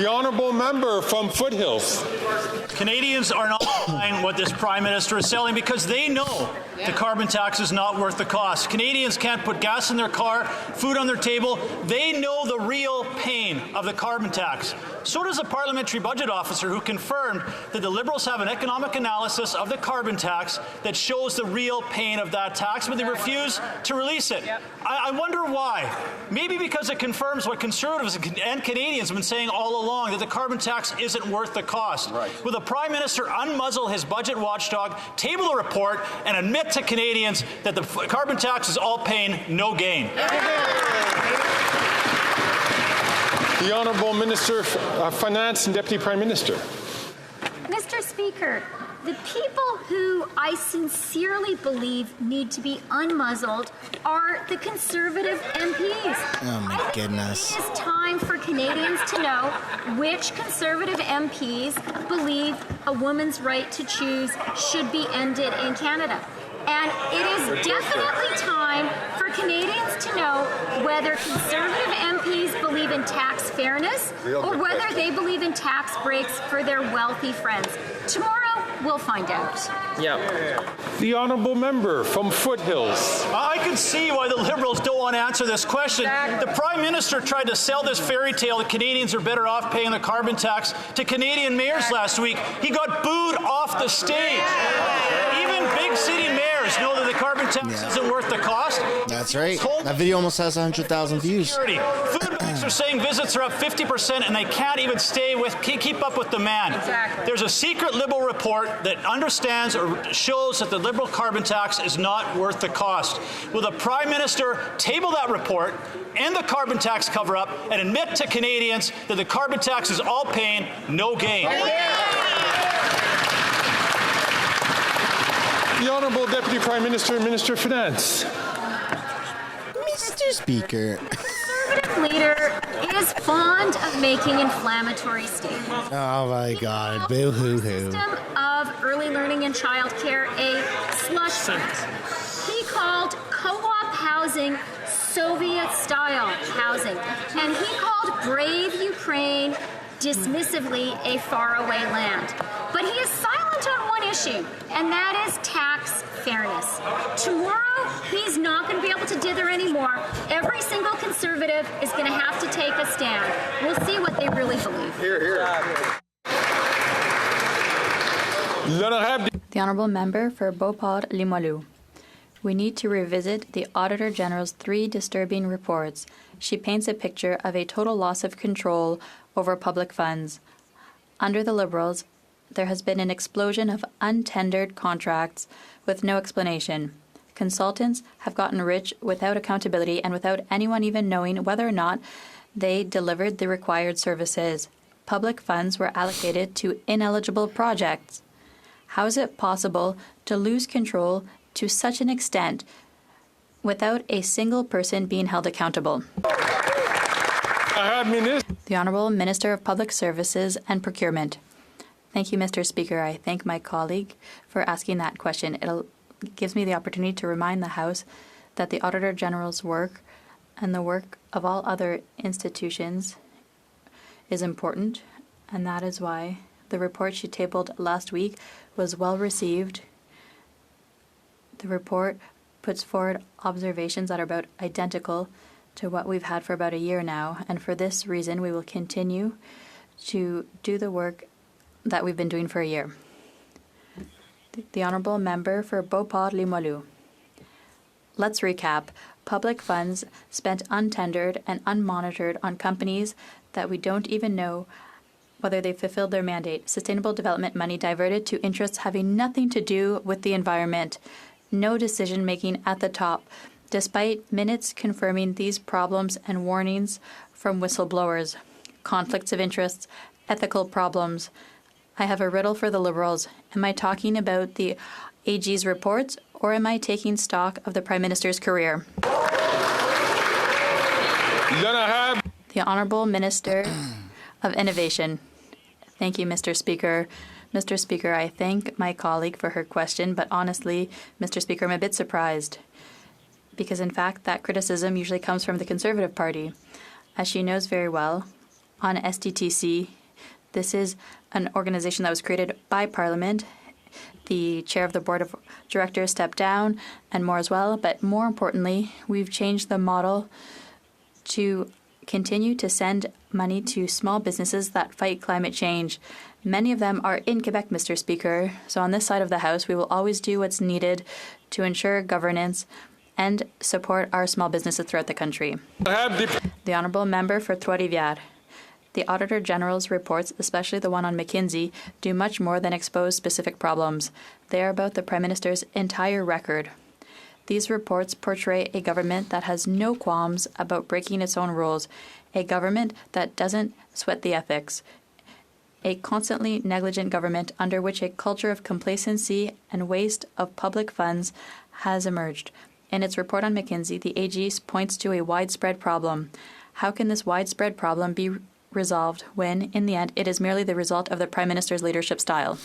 The honourable member from Foothills. Canadians are not buying what this Prime Minister is selling because they know the carbon tax is not worth the cost. Canadians can't put gas in their car, food on their table. They know the real pain of the carbon tax. So does the parliamentary budget officer who confirmed that the Liberals have an economic analysis of the carbon tax that shows the real pain of that tax, but they refuse to release it. I wonder why. Maybe because it confirms what Conservatives and Canadians have been saying all along, that the carbon tax isn't worth the cost. Right. Will the Prime Minister unmuzzle his budget watchdog, table a report, and admit to Canadians that the carbon tax is all pain, no gain? The Honourable Minister of Finance and Deputy Prime Minister. Mr. Speaker, the people who I sincerely believe need to be unmuzzled are the Conservative MPs. Oh my goodness. It is time for Canadians to know which Conservative MPs believe a woman's right to choose should be ended in Canada. And it is definitely time for Canadians to know whether Conservative MPs believe in tax fairness or whether they believe in tax breaks for their wealthy friends. Tomorrow, we'll find out. Yeah. The honourable member from Foothills. I can see why the Liberals don't want to answer this question. The Prime Minister tried to sell this fairy tale that Canadians are better off paying the carbon tax to Canadian mayors last week. He got booed off the stage. Even big city mayors know that the carbon tax isn't worth the cost. That's right. That video almost has 100,000 views. Food banks are saying visits are up 50% and they can't even keep up with demand. Exactly. There's a secret Liberal report that understands or shows that the Liberal carbon tax is not worth the cost. Will the Prime Minister table that report, end the carbon tax cover-up, and admit to Canadians that the carbon tax is all pain, no gain? The Honourable Deputy Prime Minister and Minister of Finance. Mr. Speaker. Conservative leader is fond of making inflammatory statements. Oh my God, boo-hoo-hoo. System of early learning and childcare a slush fund. He called co-op housing Soviet-style housing, and he called brave Ukraine dismissively a faraway land. But he is silent on one issue, and that is tax fairness. Tomorrow, he's not going to be able to dither anymore. Every single Conservative is going to have to take a stand. We'll see what they really believe. Here, here. The Honourable Member for Beauport-Limoilou. We need to revisit the Auditor General's 3 disturbing reports. She paints a picture of a total loss of control over public funds. Under the Liberals, there has been an explosion of untendered contracts with no explanation. Consultants have gotten rich without accountability and without anyone even knowing whether or not they delivered the required services. Public funds were allocated to ineligible projects. How is it possible to lose control to such an extent without a single person being held accountable? The Honourable Minister of Public Services and Procurement. Thank you, Mr. Speaker. I thank my colleague for asking that question. It gives me the opportunity to remind the House that the Auditor General's work and the work of all other institutions is important, and that is why the report she tabled last week was well received. The report puts forward observations that are about identical to what we've had for about a year now, and for this reason we will continue to do the work that we've been doing for a year. The Honourable Member for Beauport-Limoilou. Let's recap. Public funds spent untendered and unmonitored on companies that we don't even know whether they fulfilled their mandate. Sustainable development money diverted to interests having nothing to do with the environment. No decision-making at the top, despite minutes confirming these problems and warnings from whistleblowers. Conflicts of interests, ethical problems. I have a riddle for the Liberals. Am I talking about the AG's reports, or am I taking stock of the Prime Minister's career? The Honourable Minister of Innovation. Thank you, Mr. Speaker. Mr. Speaker, I thank my colleague for her question, but honestly, Mr. Speaker, I'm a bit surprised because, in fact, that criticism usually comes from the Conservative Party. As she knows very well, on SDTC. This is an organization that was created by Parliament. The chair of the board of directors stepped down and more as well. But more importantly, we've changed the model to continue to send money to small businesses that fight climate change. Many of them are in Quebec, Mr. Speaker. So on this side of the House, we will always do what's needed to ensure governance and support our small businesses throughout the country. The Honourable Member for Poilievre. The Auditor General's reports, especially the one on McKinsey, do much more than expose specific problems. They are about the Prime Minister's entire record. These reports portray a government that has no qualms about breaking its own rules, a government that doesn't sweat the ethics, a constantly negligent government under which a culture of complacency and waste of public funds has emerged. In its report on McKinsey, the AG points to a widespread problem. How can this widespread problem be resolved when, in the end, it is merely the result of the Prime Minister's leadership style?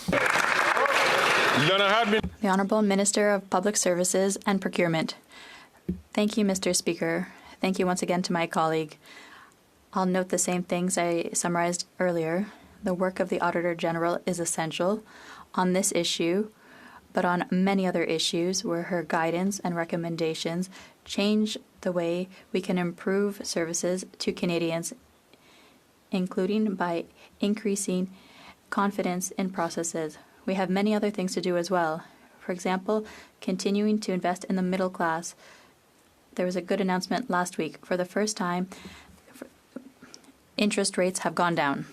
The Honourable Minister of Public Services and Procurement. Thank you, Mr. Speaker. Thank you once again to my colleague. I'll note the same things I summarized earlier. The work of the Auditor General is essential on this issue, but on many other issues where her guidance and recommendations change the way we can improve services to Canadians, including by increasing confidence in processes. We have many other things to do as well. For example, continuing to invest in the middle class. There was a good announcement last week. For the first time, interest rates have gone down.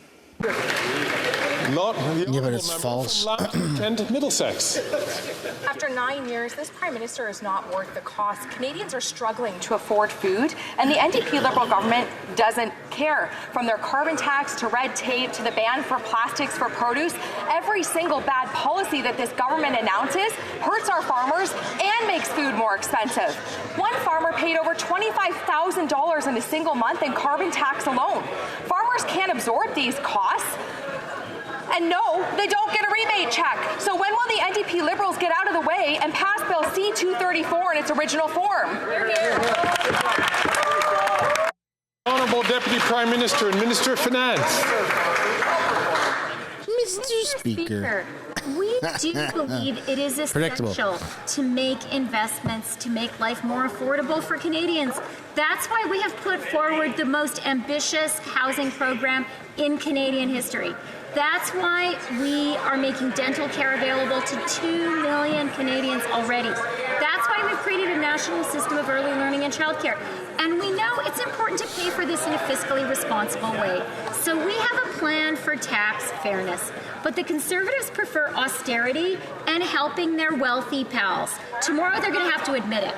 Yeah, but it's false. And Middlesex. After 9 years, this Prime Minister is not worth the cost. Canadians are struggling to afford food, and the NDP Liberal government doesn't care. From their carbon tax to red tape to the ban for plastics for produce, every single bad policy that this government announces hurts our farmers and makes food more expensive. One farmer paid over $25,000 in a single month in carbon tax alone. Farmers can't absorb these costs. And no, they don't get a rebate check. So when will the NDP Liberals get out of the way and pass Bill C-234 in its original form? Honourable Deputy Prime Minister and Minister of Finance. Mr. Speaker. We do believe it is essential to make investments to make life more affordable for Canadians. That's why we have put forward the most ambitious housing program in Canadian history. That's why we are making dental care available to 2 million Canadians already. That's why we've created a national system of early learning and childcare. And we know it's important to pay for this in a fiscally responsible way. So we have a plan for tax fairness. But the Conservatives prefer austerity and helping their wealthy pals. Tomorrow they're going to have to admit it.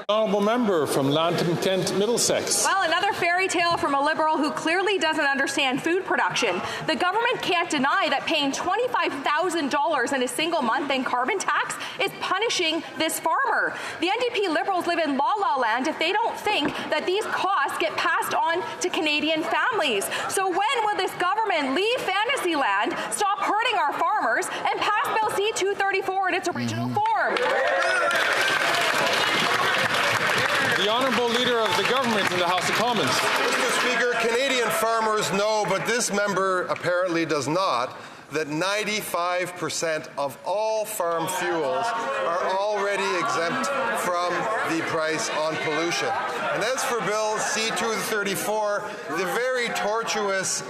Honourable Member from Lantern Kent, Middlesex. Well, another fairy tale from a Liberal who clearly doesn't understand food production. The government can't deny that paying $25,000 in a single month in carbon tax is punishing this farmer. The NDP Liberals live in la-la land if they don't think that these costs get passed on to Canadian families. So when will this government leave fantasy land, stop hurting our farmers, and pass Bill C-234 in its original form? The Honourable Leader of the Government in the House of Commons. Mr. Speaker, Canadian farmers know, but this member apparently does not, that 95% of all farm fuels are already exempt from the price on pollution. And as for Bill C-234, the very tortuous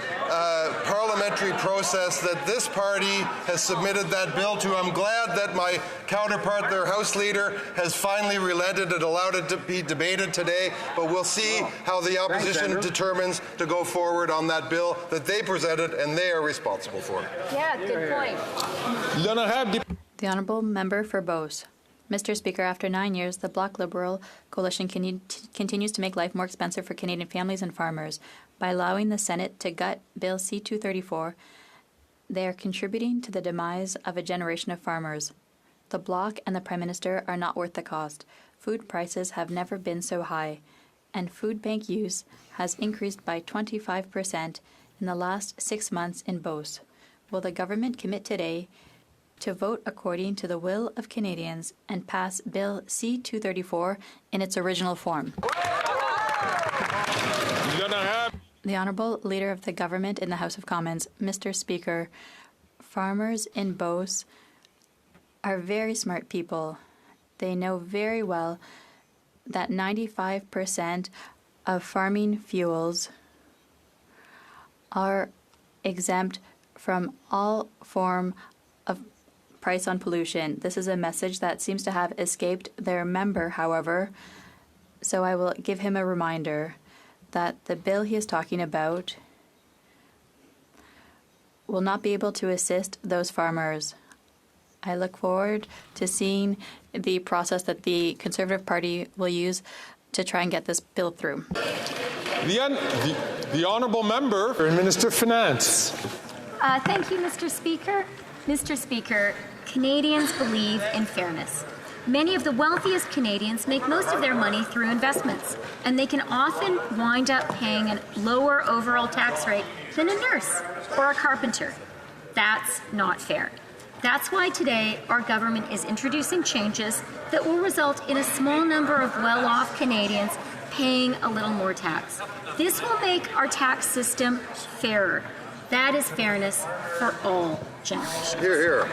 parliamentary process that this party has submitted that bill to, I'm glad that my counterpart, their House Leader, has finally relented and allowed it to be debated today. But we'll see how the opposition determines to go forward on that bill that they presented and they are responsible for. Yeah, good point. The Honourable Member for Beauce. Mr. Speaker, after 9 years, the Bloc Liberal coalition continues to make life more expensive for Canadian families and farmers. By allowing the Senate to gut Bill C-234, they are contributing to the demise of a generation of farmers. The Bloc and the Prime Minister are not worth the cost. Food prices have never been so high, and food bank use has increased by 25% in the last 6 months in Beauce. Will the government commit today to vote according to the will of Canadians and pass Bill C-234 in its original form? The Honourable Leader of the Government in the House of Commons. Mr. Speaker, farmers in Beauce are very smart people. They know very well that 95% of farming fuels are exempt from all form of price on pollution. This is a message that seems to have escaped their member, however, so I will give him a reminder that the bill he is talking about will not be able to assist those farmers. I look forward to seeing the process that the Conservative Party will use to try and get this bill through. The honourable member and Minister of Finance. Thank you, Mr. Speaker. Mr. Speaker, Canadians believe in fairness. Many of the wealthiest Canadians make most of their money through investments, and they can often wind up paying a lower overall tax rate than a nurse or a carpenter. That's not fair. That's why today our government is introducing changes that will result in a small number of well-off Canadians paying a little more tax. This will make our tax system fairer. That is fairness for all generations. Hear, hear.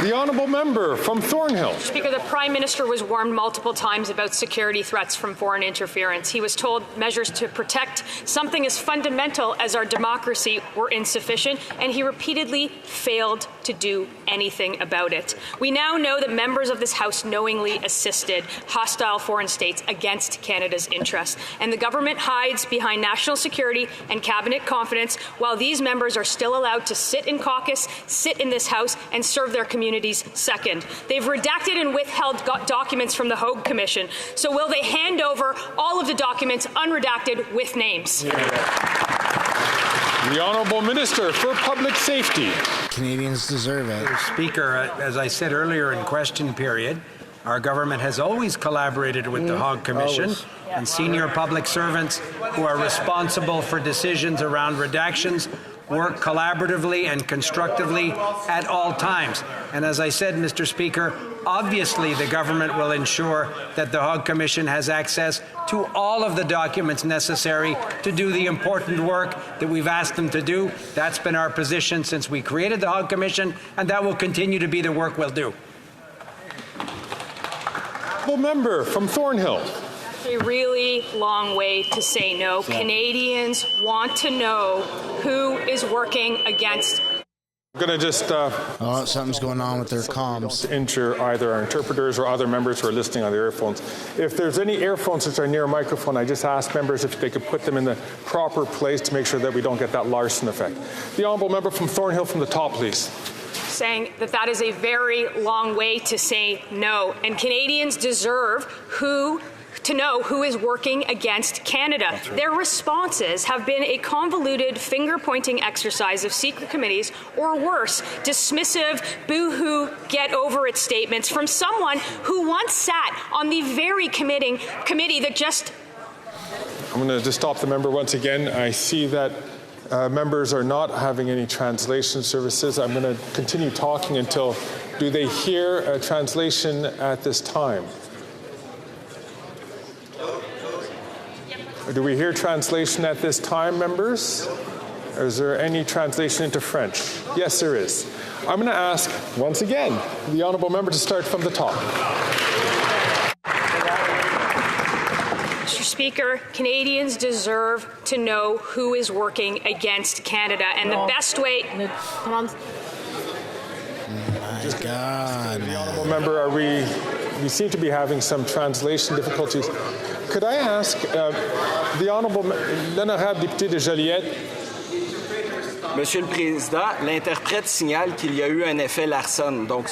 The honourable member from Thornhill. Speaker, the Prime Minister was warned multiple times about security threats from foreign interference. He was told measures to protect something as fundamental as our democracy were insufficient, and he repeatedly failed to do anything about it. We now know that members of this House knowingly assisted hostile foreign states against Canada's interests, and the government hides behind national security and cabinet confidence while these members are still allowed to sit in caucus, sit in this House, and serve their communities second. They've redacted and withheld documents from the Hogue Commission. So will they hand over all of the documents unredacted with names? The honourable Minister for Public Safety. Canadians deserve it. Speaker, as I said earlier in question period, our government has always collaborated with the Hogue Commission and senior public servants who are responsible for decisions around redactions work collaboratively and constructively at all times. And as I said, Mr. Speaker, obviously the government will ensure that the Hogue Commission has access to all of the documents necessary to do the important work that we've asked them to do. That's been our position since we created the Hogue Commission, and that will continue to be the work we'll do. Member from Thornhill. A really long way to say no. Canadians want to know who is working against. I'm going to just Oh, something's going on with their comms. injure either our interpreters or other members who are listening on the earphones. If there's any earphones that are near a microphone, I just ask members if they could put them in the proper place to make sure that we don't get that Larson effect. The honourable member from Thornhill from the top, please. Saying that that is a very long way to say no. And Canadians deserve to know who is working against Canada. Right. Their responses have been a convoluted finger-pointing exercise of secret committees, or worse, dismissive, boo-hoo, get-over-it statements from someone who once sat on the very committee that just... I'm going to just stop the member once again. I see that members are not having any translation services. I'm going to continue talking until... Do they hear a translation at this time? Do we hear translation at this time, members? Or is there any translation into French? Yes, there is. I'm going to ask, once again, the honourable member to start from the top. Mr. Speaker, Canadians deserve to know who is working against Canada, and the best way... My God. The honourable member, we seem to be having some translation difficulties. Could I ask the honourable l'honorable député de Joliette? Monsieur le Président, l'interprète signale qu'il y a eu un effet Larson. Donc,